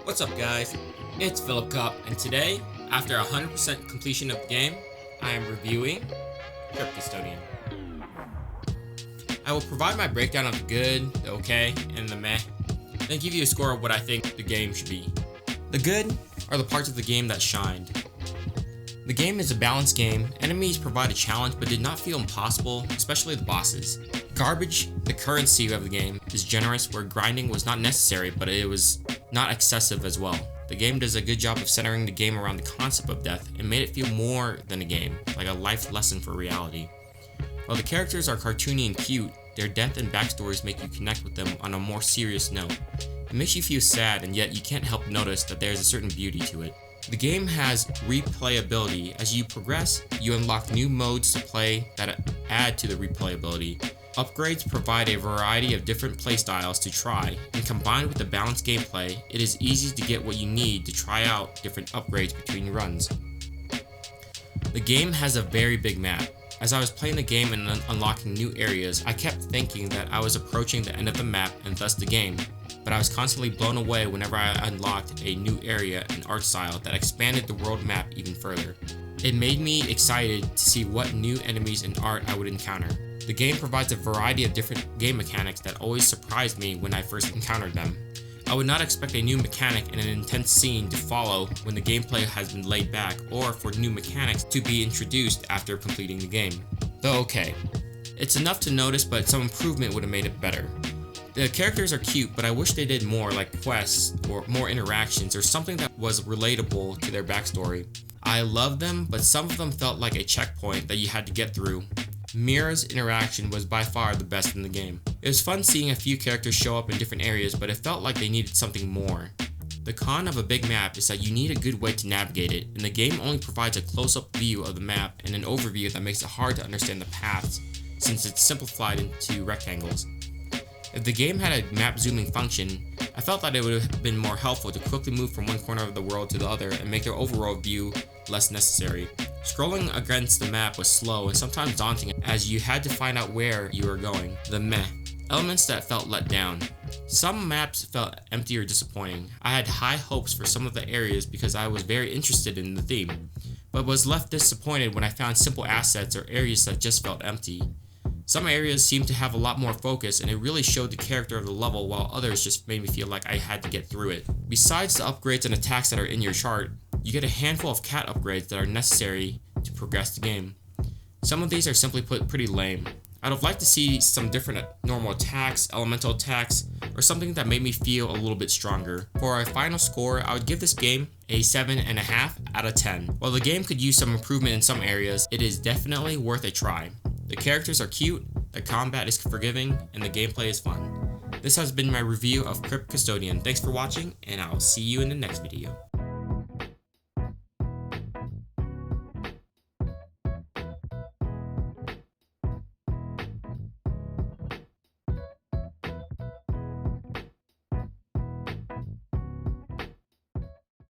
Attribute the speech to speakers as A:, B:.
A: What's up, guys? It's Philip Cup, and today, after 100% completion of the game, I am reviewing Crypt Custodian. I will provide my breakdown of the good, the okay, and the meh, then give you a score of what I think the game should be. The good are the parts of the game that shined. The game is a balanced game. Enemies provide a challenge but did not feel impossible, especially the bosses. Garbage, the currency of the game, is generous where grinding was not necessary, but it was not excessive as well. The game does a good job of centering the game around the concept of death and made it feel more than a game, like a life lesson for reality. While the characters are cartoony and cute, their death and backstories make you connect with them on a more serious note. It makes you feel sad, and yet you can't help notice that there's a certain beauty to it. The game has replayability. As you progress, you unlock new modes to play that add to the replayability. Upgrades provide a variety of different playstyles to try, and combined with the balanced gameplay, it is easy to get what you need to try out different upgrades between runs. The game has a very big map. As I was playing the game and unlocking new areas, I kept thinking that I was approaching the end of the map and thus the game, but I was constantly blown away whenever I unlocked a new area and art style that expanded the world map even further. It made me excited to see what new enemies and art I would encounter. The game provides a variety of different game mechanics that always surprised me when I first encountered them. I would not expect a new mechanic and an intense scene to follow when the gameplay has been laid back, or for new mechanics to be introduced after completing the game. Though okay, it's enough to notice, but some improvement would have made it better. The characters are cute, but I wish they did more, like quests or more interactions or something that was relatable to their backstory. I love them, but some of them felt like a checkpoint that you had to get through. Mira's interaction was by far the best in the game. It was fun seeing a few characters show up in different areas, but it felt like they needed something more. The con of a big map is that you need a good way to navigate it, and the game only provides a close-up view of the map and an overview that makes it hard to understand the paths since it's simplified into rectangles. If the game had a map zooming function, I felt that it would have been more helpful to quickly move from one corner of the world to the other and make the overall view less necessary. Scrolling against the map was slow and sometimes daunting as you had to find out where you were going. The meh. Elements that felt let down. Some maps felt empty or disappointing. I had high hopes for some of the areas because I was very interested in the theme, but was left disappointed when I found simple assets or areas that just felt empty. Some areas seemed to have a lot more focus and it really showed the character of the level, while others just made me feel like I had to get through it. Besides the upgrades and attacks that are in your chart, you get a handful of cat upgrades that are necessary to progress the game. Some of these are simply put pretty lame. I'd have liked to see some different normal attacks, elemental attacks, or something that made me feel a little bit stronger. For a final score, I would give this game a 7.5 out of 10. While the game could use some improvement in some areas, it is definitely worth a try. The characters are cute, the combat is forgiving, and the gameplay is fun. This has been my review of Crypt Custodian. Thanks for watching, and I'll see you in the next video.